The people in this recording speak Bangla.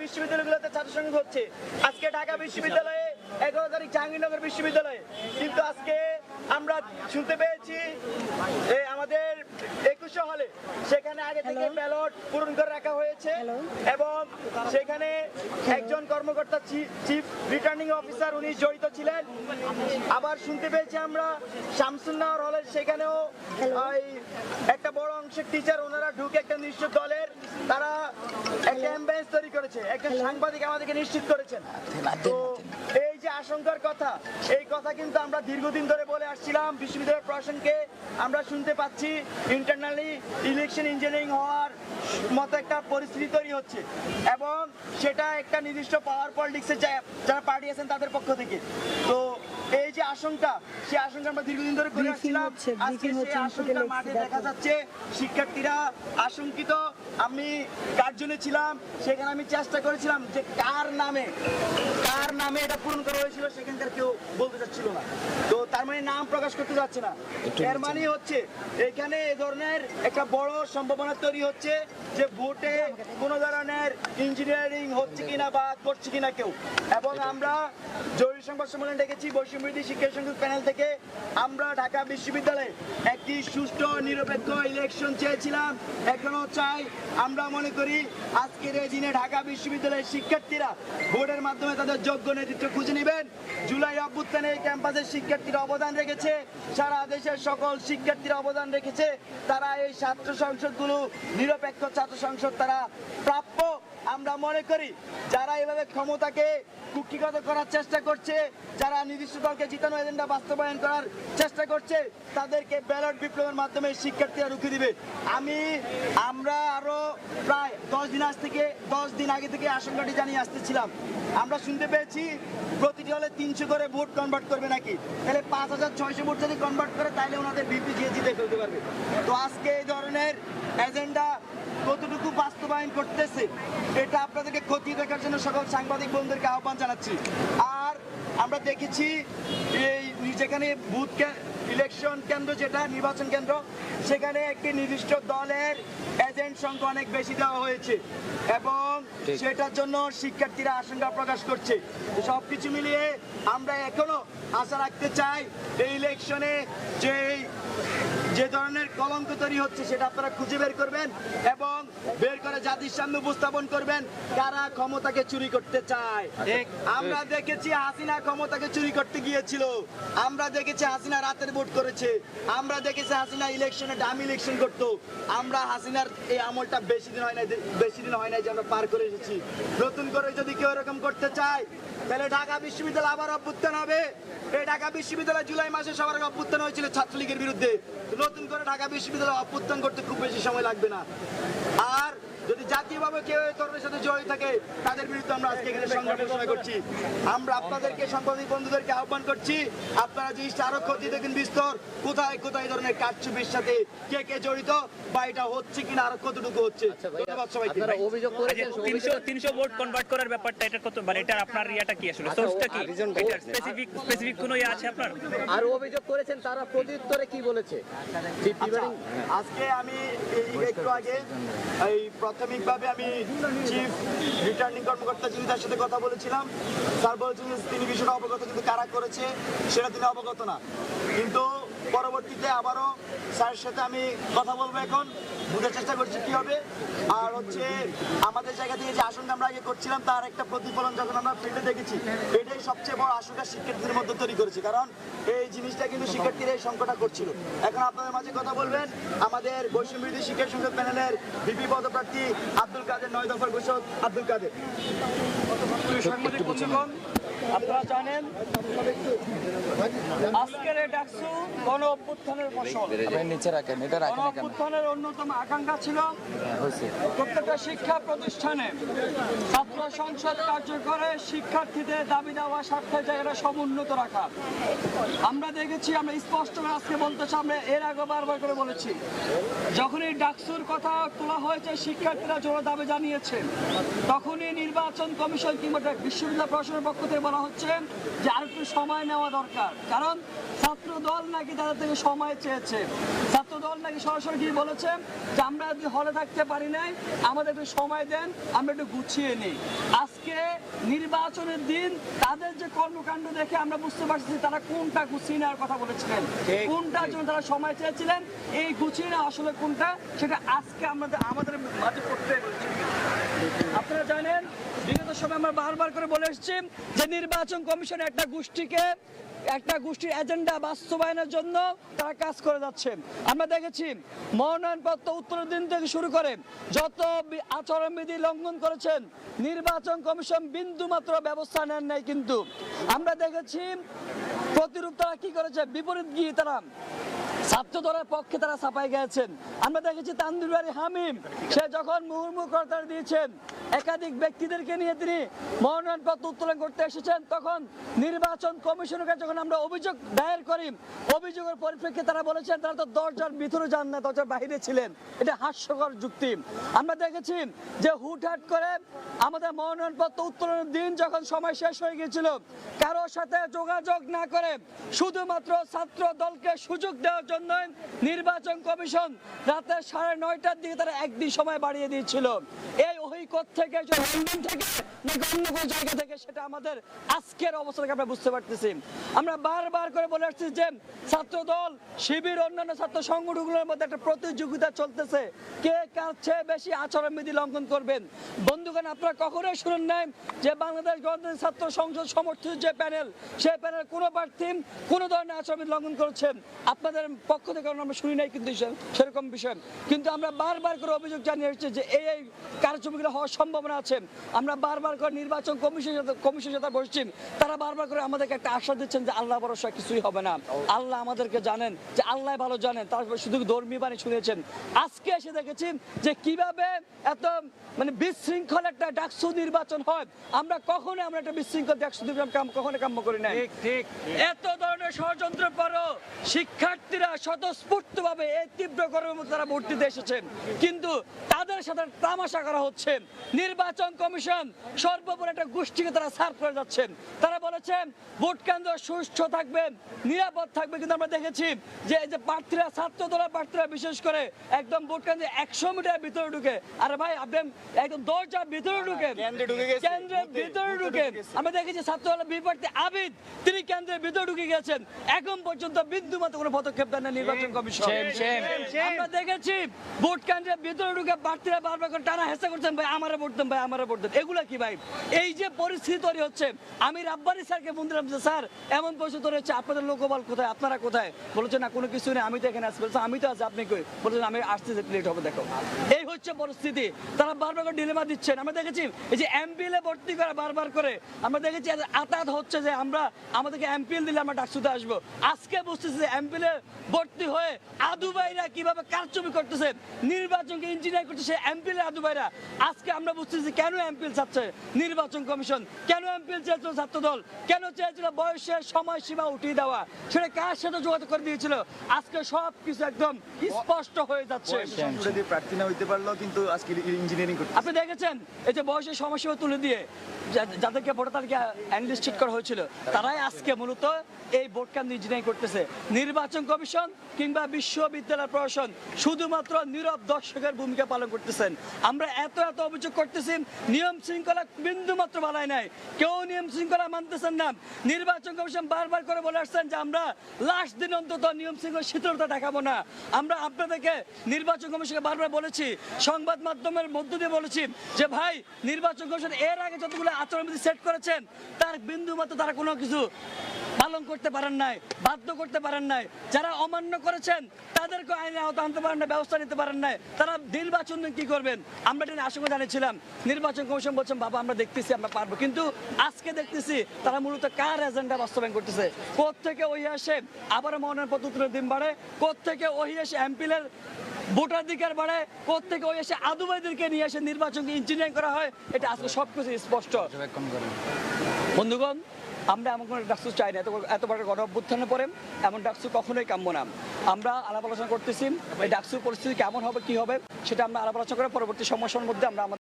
বিশ্ববিদ্যালয়গুলোতে ছাত্র সংঘ হচ্ছে। আজকে ঢাকা বিশ্ববিদ্যালয়ে 11 তারিখ জাহাঙ্গীরনগর বিশ্ববিদ্যালয়ে, কিন্তু আজকে আমরা শুনতে পেয়েছি আমাদের 2100 হলে সেখানে আগে থেকে ব্যালট পূরণ করে রাখা হয়েছে এবং সেখানে একজন কর্মকর্তা চিফ রিটার্নিং অফিসার উনি জড়িত ছিলেন। আবার শুনতে পেয়েছি আমরা শামসুন্নাহর হলের সেখানেও একটা বড় অংশের টিচার ওনারা ঢুকে একটা নির্দিষ্ট দলের তারা একটা অ্যাম্বিয়েন্স তৈরি করেছে, একটা সাংবাদিক আমাদেরকে নিশ্চিত করেছেন। তো এই যে আশঙ্কার কথা, এই কথা কিন্তু আমরা দীর্ঘদিন ধরে বলে আসছিলাম বিশ্ববিদ্যালয় প্রশাসনকে। আমরা শুনতে পাচ্ছি ইন্টারনালি ইলেকশন ইঞ্জিনিয়ারিং হওয়ার মতো একটা পরিস্থিতি তৈরি হচ্ছে এবং সেটা একটা নির্দিষ্ট পাওয়ার পলিটিক্সে যারা পার্টি আছেন তাদের পক্ষ থেকে। তো এই যে আশঙ্কা, সেই আশঙ্কা আমরা দীর্ঘদিন ধরে করে আসছিলাম। আজকে সেই আশঙ্কা মাঠে দেখা যাচ্ছে, শিক্ষার্থীরা আশঙ্কিত। আমি কার্জনে ছিলাম, সেখানে আমি চেষ্টা করেছিলাম যে কার নামে এটা পূরণ করা হয়েছিল সেখানকার কেউ বলতে চাচ্ছিল না। তো তার মানে নাম প্রকাশ করতে যাচ্ছে না। এর মানে হচ্ছে এখানে এ ধরনের একটা বড় সম্ভাবনা তৈরি হচ্ছে যে ভোটে কোনো ধরনের ইঞ্জিনিয়ারিং হচ্ছে কিনা বা করছে কিনা কেউ। এবং আমরা জরুরি সংবাদ সম্মেলন ডেকেছি বৈষম্যবিরোধী শিক্ষা সংসদ প্যানেল থেকে। আমরা ঢাকা বিশ্ববিদ্যালয়ে একটি সুষ্ঠু নিরপেক্ষ ইলেকশন চেয়েছিলাম, এখনো চাই। আমরা মনে করি আজকের এই দিনে ঢাকা বিশ্ববিদ্যালয়ের শিক্ষার্থীরা ভোটের মাধ্যমে তাদের যোগ্য নেতৃত্ব খুঁজে নেবেন। জুলাই অভ্যুত্থানে এই ক্যাম্পাসের শিক্ষার্থীরা অবদান রেখেছে, সারা দেশের সকল শিক্ষার্থীরা অবদান রেখেছে। তারা এই ছাত্র সংসদগুলো নিরপেক্ষ ছাত্র সংসদ তারা প্রাপ্য। আমরা মনে করি যারা এভাবে ক্ষমতাকে কুক্ষিগত করার চেষ্টা করছে, যারা নির্দিষ্ট দলকে জিতানো এজেন্ডা বাস্তবায়ন করার চেষ্টা করছে, তাদেরকে ব্যালট বিপ্লবের মাধ্যমে শিক্ষার্থীরা রুখে দিবে। আমরা আরো প্রায় 10 দিন আগে থেকে আশঙ্কাটি জানিয়ে আসতেছিলাম। আমরা শুনতে পেয়েছি প্রতিটি হলে 300 করে ভোট কনভার্ট করবে নাকি। তাহলে 5600 ভোট যদি কনভার্ট করে তাহলে ওনাদের ভিপি জিতে ফেলতে পারবে। তো আজকে এই ধরনের এজেন্ডা কতটুকু বাস্তবায়ন করতেছে এটা আপনাদেরকে খতিয়ে দেখার জন্য সকল সাংবাদিক বন্ধুদেরকে আহ্বান জানাচ্ছি। আর আমরা দেখেছি এই যেখানে বুথ ইলেকশন কেন্দ্র, যেটা নির্বাচন কেন্দ্র, সেখানে একটি নির্দিষ্ট দলের এজেন্ট সংখ্যা অনেক বেশি দেওয়া হয়েছে এবং সেটার জন্য শিক্ষার্থীরা আশঙ্কা প্রকাশ করছে। সবকিছু মিলিয়ে আমরা এখনো আশা রাখতে চাই এই ইলেকশনে যে ধরনের কলঙ্ক তৈরি হচ্ছে সেটা আপনারা খুঁজে বের করবেন এবং বের করে জাতির সামনে উপস্থাপন করবেন কারা ক্ষমতাকে চুরি করতে চায়। আমরা দেখেছি হাসিনা ক্ষমতাকে চুরি করতে গিয়েছিল, আমরা দেখেছি হাসিনা রাতের ভোট করেছে, আমরা দেখেছি হাসিনা ইলেকশনে ডামি ইলেকশন করতো। আমরা হাসিনার এই আমলটা বেশি দিন হয় নাই যে আমরা পার করে এসেছি। নতুন করে যদি কেউ এরকম করতে চায় তাহলে ঢাকা বিশ্ববিদ্যালয় আবার অভ্যুত্থান হবে। এই ঢাকা বিশ্ববিদ্যালয় জুলাই মাসে সবার অভ্যুত্থান হয়েছিল ছাত্রলীগের বিরুদ্ধে। নতুন করে ঢাকা বিশ্ববিদ্যালয় অভ্যুত্থান করতে খুব বেশি সময় লাগবে না। আর যদি জাতীয়ভাবে কেউ এই ধরনের সাথে জড়িত থাকে তাদের বিরুদ্ধে আমরা আজকে এখানে সংগ্রাম ঘোষণা করছি। আমরা আপনাদেরকে সাংবাদিক বন্ধুদেরকে আহ্বান করছি, আপনারা জিনিসটা আরো খতিয়ে দেখেন বিস্তর, কোথায় এই ধরনের কারচুপির সাথে কে জড়িত বা এটা হচ্ছে কিনা আর কতটুকু হচ্ছে। ধন্যবাদ সবাইকে। অভিযোগ করেছেন 300 ভোট কনভার্ট করার ব্যাপারটা, এটা কত মানে এটা আপনার ইয়াটা কি আসলে সোর্সটা কি, এটা স্পেসিফিক কোনো ইয়ে আছে আপনার? আর অভিযোগ করেছেন তারা প্রত্যুত্তরে কি বলেছে? আজকে আমি একটু আগে এই প্রাথমিকভাবে আমি চিফ রিটার্নিং কর্মকর্তা যিনি তার সাথে কথা বলেছিলাম। স্যার বলেছেন তিনি বিষয়টা অবগত, কিন্তু কারা করেছে সেটা তিনি অবগত না। কিন্তু পরবর্তীতে আবারও স্যারের সাথে আমি কথা বলবো, এখন বুঝার চেষ্টা করছি কি হবে। আর হচ্ছে আমাদের জায়গা থেকে যে আশঙ্কা আমরা আগে করছিলাম তার একটা প্রতিফলন যখন আমরা ফিল্ডে দেখেছি, এটাই সবচেয়ে বড় আশঙ্কা শিক্ষার্থীদের মধ্যে তৈরি করেছে। কারণ এই জিনিসটা কিন্তু শিক্ষার্থীরা এই সংকটটা করছিল। এখন আপনাদের মাঝে কথা বলবেন আমাদের বৈষম্যবিরোধী শিক্ষা সংসদ প্যানেলের ভিপি পদপ্রার্থী আব্দুল কাদের, 9 দফার ঘোষক আব্দুল কাদের। সাংবাদিক বন্ধুগণ, আপনারা জানেন আজকের এই ডাকসু গণ অভ্যুত্থানের ফসল। গণ অভ্যুত্থানের অন্যতম আকাঙ্ক্ষা ছিল প্রত্যেকটা শিক্ষা প্রতিষ্ঠানে ছাত্র সংসদ কার্যকরে শিক্ষার্থীদের দাবি দেওয়া স্বার্থে জায়গাটা সমুন্নত রাখা। আমরা দেখেছি, আমরা স্পষ্ট করে আজকে বলতেছি, আমরা এর আগে বারবার করে বলেছি, যখনই ডাকসুর কথা তোলা হয়েছে শিক্ষার্থীরা জোর দাবি জানিয়েছেন, তখনই নির্বাচন কমিশন কিংবা বিশ্ববিদ্যালয় প্রশাসনের পক্ষ থেকে বলা হচ্ছে যে আরেকটু সময় নেওয়া দরকার, কারণ ছাত্র দল নাকি তাদের থেকে সময় চেয়েছে। ছাত্র দল নাকি সরাসরি কি বলেছে যে আমরা যদি হলে থাকতে পারি নাই, আমাদের একটু সময় দেন, আমরা একটু গুছিয়ে নিই। আজকে নির্বাচনের দিন তাদের যে কর্মকাণ্ড দেখে আমরা বুঝতে পারছি তারা কোনটা গুছিয়ে নেওয়ার কথা বলেছিলেন, কোনটার জন্য তারা সময় চেয়েছিলেন, এই গুছিয়ে নেওয়া আসলে কোনটা সেটা আজকে আমাদের মাঝে করতে বলছি। আপনারা জানেন বিগত সময় আমরা বারবার করে বলে এসেছি যে নির্বাচন কমিশন একটা গোষ্ঠীর এজেন্ডা বাস্তবায়নের জন্য তারা কাজ করে যাচ্ছে। আমরা দেখেছি মনোনয়নপত্র উত্তোলনের দিন থেকে শুরু করে যত আচরণবিধি লঙ্ঘন করেছেন নির্বাচন কমিশন বিন্দু মাত্র ব্যবস্থা নেন নাই। কিন্তু আমরা দেখেছি প্রতিরূপ তারা কি করেছে, বিপরীত গিয়ে তারা ছাত্র দলের পক্ষে তারা ছাপাই গেছেন। আমরা দেখেছি তানভীর বারী হামিম, সে যখন মুহুর্মুহ করতার দিয়েছেন, একাধিক ব্যক্তিদেরকে নিয়ে তিনি মনোনয়নপত্র উত্তোলন করতে এসেছেন, তখন নির্বাচন কমিশনের কাছে যখন আমরা অভিযোগ দায়ের করি, অভিযোগের পরিপ্রেক্ষিতে তারা বলেছেন তারা তো দরজার ভিতরে যান না, দরজার বাইরে ছিলেন। এটা হাস্যকর যুক্তি। আমরা দেখেছি যে হুটহাট করে আমাদের মনোনয়নপত্র উত্তোলনের দিন যখন সময় শেষ হয়ে গিয়েছিল, কারোর সাথে যোগাযোগ না করে শুধুমাত্র ছাত্র দলকে সুযোগ দেওয়ার জন্য নির্বাচন কমিশন রাতে 9:30টার দিকে তারা একদিন সময় বাড়িয়ে দিয়েছিল। এই অহিকত থেকে লন্ডন থেকে নাকি অন্য কোনো জায়গা থেকে সেটা আমাদের আজকের অবস্থাকে আমরা বুঝতে পারতেছি। আমরা বারবার করে বলে আসছি যে ছাত্র দল, শিবির, অন্যান্য ছাত্র সংগঠনগুলোর মধ্যে একটা প্রতিযোগিতা চলতেছে, কে কার চেয়ে বেশি আচরণবিধি লঙ্ঘন করবেন। বন্ধুগণ, আপনারা কখনোই শুনেন নাই যে বাংলাদেশ গণতান্ত্রিক ছাত্র সংসদ সমর্থিত যে প্যানেল, সেই প্যানেল কোনো প্রার্থী কোনো ধরনের আচরণবিধি লঙ্ঘন করেছেন আপনাদের পক্ষ থেকে আমরা শুনি নাই, কিন্তু সেরকম বিষয়। কিন্তু আমরা বারবার করে অভিযোগ জানিয়ে এসেছি যে এই কারচুপিগুলো হওয়ার সম্ভাবনা আছে। আমরা বারবার করে নির্বাচন কমিশনের সাথে বসছি, তারা বারবার করে আমাদেরকে একটা আশা দিচ্ছেন যে আল্লাহ ভরসা কিছুই হবে না। আল্লাহ আমাদেরকে জানেন, যে আল্লাহ ভালো জানেন, তারপর শুধু ধর্মীয় বাণী শুনেছেন। আজকে এসে দেখেছি যে কিভাবে এত বিশৃঙ্খল একটা ডাকসু নির্বাচন হয়। আমরা একটা বিশৃঙ্খল ডাকসু নির্বাচন কখনো কাম্য করি না। এত ধরনের ষড়যন্ত্রের পরও শিক্ষার্থীরা স্বতঃস্ফূর্তভাবে এই তীব্র গরমের মধ্যে তারা ভোট দিতে এসেছেন, কিন্তু তাদের সাথে তামাশা করা হচ্ছে। নির্বাচন কমিশন সর্বোপরি একটা গোষ্ঠীকে তারা সার্ভ করে যাচ্ছেন। তারা বলেছেন ভোট কেন্দ্র সুষ্ঠু থাকবে, নিরাপদ থাকবে, কিন্তু আমরা দেখেছি যে এই যে প্রার্থীরা, ছাত্র দলের প্রার্থীরা বিশেষ করে একদম ভোট কেন্দ্রে 100 মিটার ভিতরে ঢুকে, আরে ভাই আপনি একদম দরজার ভিতরে ঢুকে, কেন্দ্রের ভিতরে ঢুকে। আমরা দেখেছি ছাত্র দলের বিপক্ষে আবিদ, তিনি কেন্দ্রের ভিতরে ঢুকে গেছেন, এখন পর্যন্ত বিন্দুমাত্র কোনো পদক্ষেপ দেন না নির্বাচন কমিশন। আমরা দেখেছি ভোট কেন্দ্রের ভিতরে ঢুকে প্রার্থীরা বারবার করে টানা হেসা করছেন, ভাই আমারে ভোট দেন, ভাই আমারে ভোট দেন। এগুলা কি ভাই? এই যে পরিস্থিতি তৈরি হচ্ছে, আমি রাব্বানি স্যারকে ফোন দিলাম যে স্যার এমন পরিস্থিতি তৈরি হচ্ছে, আপনাদের লোকবল কোথায়, আপনারা কোথায়? বলেছেন না কোনো কিছু নেই, আমি তো এখানে আসছি। বলছে আমি তো আছি, আপনি কই? বলেছেন আমি আসছি, লেট হবে। দেখো এই হচ্ছে পরিস্থিতি, তারা বারবার করে ডিলেমা দিচ্ছেন। আমরা দেখেছি এই যে এমপিএলে ভর্তি করে বারবার করে, আমরা দেখেছি আতাত হচ্ছে যে আমাদেরকে এমপিএল দিলে আমরা ডাকসুতে আসবো। আজকে বুঝতেছি যে এমপিএলে ভর্তি হয়ে আদু ভাইরা কিভাবে কারচুপি করতেছে, নির্বাচনকে ইঞ্জিনিয়ার করতেছে এমপিএল আদু ভাইরা। আজকে আমরা বুঝতেছি কেন এমপিএল চাচ্ছে নির্বাচন কমিশন, কেন এমপিএল চেয়েছিল ছাত্র দল, কেন চেয়েছিল বয়সের সময়সীমা উঠিয়ে দেওয়া, সেটা কার সাথে যোগাযোগ করে দিয়েছিল। আজকে সবকিছু একদম স্পষ্ট হয়ে যাচ্ছে। প্রার্থী না হইতে পারলো, কিন্তু আজকে ইঞ্জিনিয়ারিং করতে আপনি দেখেছেন এই যে বয়সের সময়সীমা তুলে দিয়ে যাদেরকে ভোটার তালিকা অ্যানলিস্টেড করা হয়েছিল, তারাই আজকে মূলত এই ভোট কেন্দ্র ইঞ্জিনিয়ারিং করতেছে। নির্বাচন কমিশন কিংবা বিশ্ববিদ্যালয় প্রশাসন শুধুমাত্র নীরব দর্শকের ভূমিকা পালন করতেছেন। আমরা এত অভিযোগ করতেছি, নিয়ম শৃঙ্খলা বিন্দু মাত্র বানায় নাই, কেউ নিয়ম শৃঙ্খলা মানতেছেন না। নির্বাচন কমিশন বারবার করে বলে আসছেন যে আমরা লাস্ট দিন অন্তত নিয়ম শৃঙ্খলা শিথিলতা দেখাবো না। আমরা আপনাদেরকে নির্বাচন কমিশনকে বারবার বলেছি, সংবাদ মাধ্যমের মধ্য দিয়ে বলেছি যে ভাই নির্বাচন কমিশন এর আগে যতগুলো আচরণবিধি সেট করেছেন তার বিন্দু মাত্র তারা কোনো কিছু পালন করতে পারেন নাই, বাধ্য করতে পারেন নাই। যারা অমান্য করেছেন তাদেরকে আইনে আওতা আনতে পারেন না, ব্যবস্থা নিতে পারেন নাই। তারা নির্বাচন কি করবেন? আমরা এটা আশঙ্কা জানিয়েছিলাম। নির্বাচন কমিশন বলছেন বাবা আমরা দেখতেছি, আমরা পারবো, কিন্তু আজকে দেখতেছি তারা মূলত কার এজেন্ডা বাস্তবায়ন করতেছে। কোত্থেকে ওই আসে আবার মনোনয়নপত্র উত্তোলনের দিন বাড়ে, কোত্থেকে ওই এসে এমপিএল ভোটাধিকার বাড়ে, কোত্থেকে ওই এসে আদুবাইদেরকে নিয়ে এসে নির্বাচনকে ইঞ্জিনিয়ারিং করা হয়। এটা আজকে সবকিছু স্পষ্ট। বন্ধুগণ, আমরা এমন কোনো ডাকসু চাই না। এত বড় গণ অভ্যুত্থানের পরে এমন ডাকসু কখনোই কাম্য না। আমরা আলাপ আলোচনা করতেছি, এই ডাকসুর পরিস্থিতি কেমন হবে, কি হবে, সেটা আমরা আলাপ আলোচনা করে পরবর্তী সমস্যার মধ্যে আমরা আমাদের